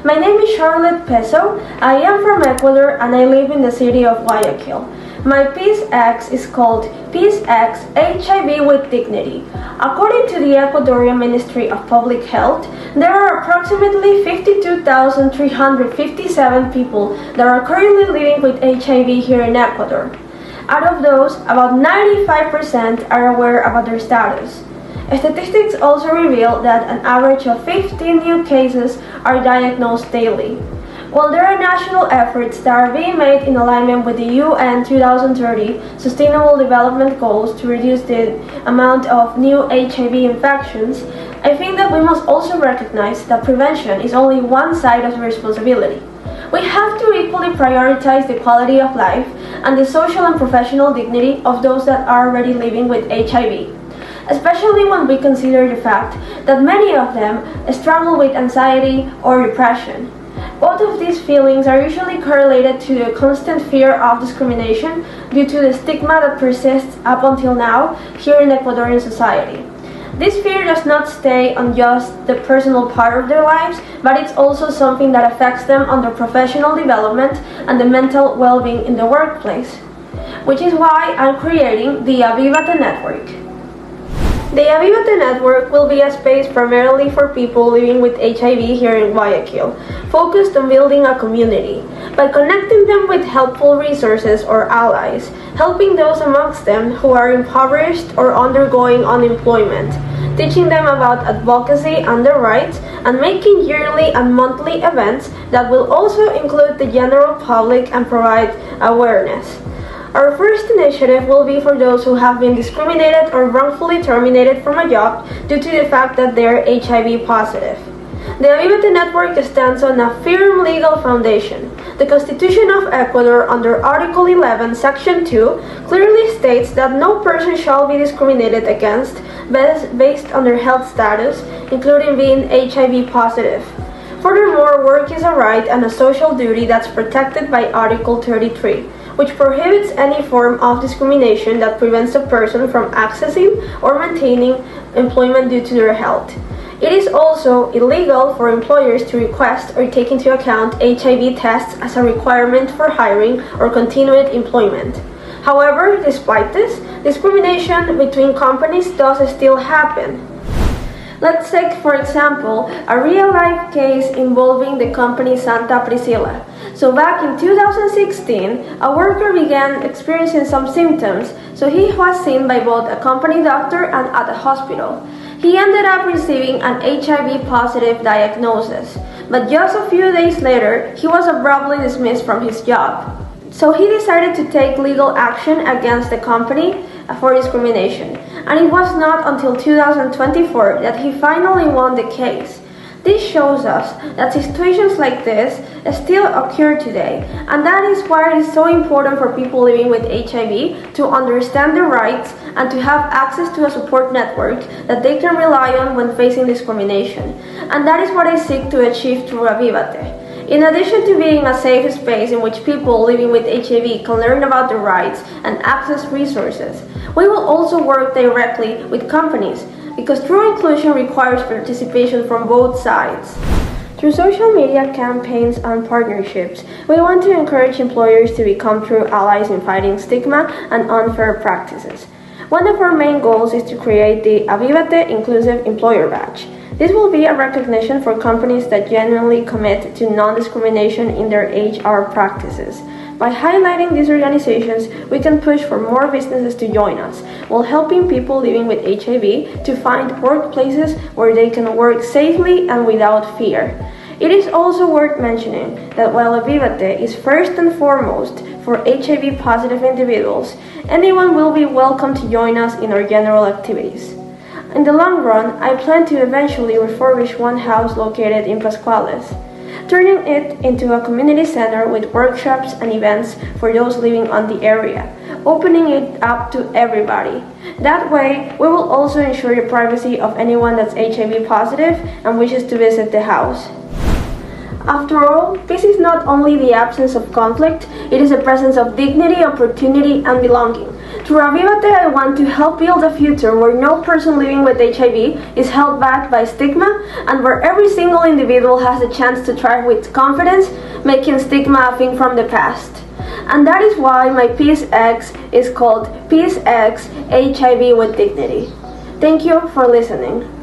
My name is Charlotte Pezo. I am from Ecuador and I live in the city of Guayaquil. My Peace X is called Peace X HIV with Dignity. According to the Ecuadorian Ministry of Public Health, there are approximately 52,357 people that are currently living with HIV here in Ecuador. Out of those, about 95% are aware about their status. Statistics also reveal that an average of 15 new cases are diagnosed daily. While there are national efforts that are being made in alignment with the UN 2030 Sustainable Development Goals to reduce the amount of new HIV infections, I think that we must also recognize that prevention is only one side of the responsibility. We have to equally prioritize the quality of life and the social and professional dignity of those that are already living with HIV. Especially when we consider the fact that many of them struggle with anxiety or depression. Both of these feelings are usually correlated to a constant fear of discrimination due to the stigma that persists up until now here in Ecuadorian society. This fear does not stay on just the personal part of their lives, but it's also something that affects them on their professional development and the mental well-being in the workplace. Which is why I'm creating the Avihvate network. The Avihvate network will be a space primarily for people living with HIV here in Guayaquil, focused on building a community, by connecting them with helpful resources or allies, helping those amongst them who are impoverished or undergoing unemployment, teaching them about advocacy and their rights, and making yearly and monthly events that will also include the general public and provide awareness. Our first initiative will be for those who have been discriminated or wrongfully terminated from a job due to the fact that they are HIV positive. The Avihvate network stands on a firm legal foundation. The Constitution of Ecuador, under Article 11, Section 2, clearly states that no person shall be discriminated against based on their health status, including being HIV positive. Furthermore, work is a right and a social duty that's protected by Article 33. Which prohibits any form of discrimination that prevents a person from accessing or maintaining employment due to their health. It is also illegal for employers to request or take into account HIV tests as a requirement for hiring or continued employment. However, despite this, discrimination between companies does still happen. Let's take, for example, a real-life case involving the company Santa Priscilla. So back in 2016, a worker began experiencing some symptoms, so he was seen by both a company doctor and at a hospital. He ended up receiving an HIV-positive diagnosis, but just a few days later, he was abruptly dismissed from his job. So he decided to take legal action against the company for discrimination, and it was not until 2024 that he finally won the case. This shows us that situations like this still occur today, and that is why it is so important for people living with HIV to understand their rights and to have access to a support network that they can rely on when facing discrimination. And that is what I seek to achieve through Avihvate. In addition to being a safe space in which people living with HIV can learn about their rights and access resources, we will also work directly with companies, because true inclusion requires participation from both sides. Through social media campaigns and partnerships, we want to encourage employers to become true allies in fighting stigma and unfair practices. One of our main goals is to create the Avihvate Inclusive Employer Badge. This will be a recognition for companies that genuinely commit to non-discrimination in their HR practices. By highlighting these organizations, we can push for more businesses to join us, while helping people living with HIV to find workplaces where they can work safely and without fear. It is also worth mentioning that while Avihvate is first and foremost for HIV-positive individuals, anyone will be welcome to join us in our general activities. In the long run, I plan to eventually refurbish one house located in Pascuales, turning it into a community center with workshops and events for those living on the area, opening it up to everybody. That way, we will also ensure the privacy of anyone that's HIV positive and wishes to visit the house. After all, peace is not only the absence of conflict, it is the presence of dignity, opportunity, and belonging. Through Avihvate, I want to help build a future where no person living with HIV is held back by stigma and where every single individual has the chance to thrive with confidence, making stigma a thing from the past. And that is why my Peace X is called Peace X HIV with Dignity. Thank you for listening.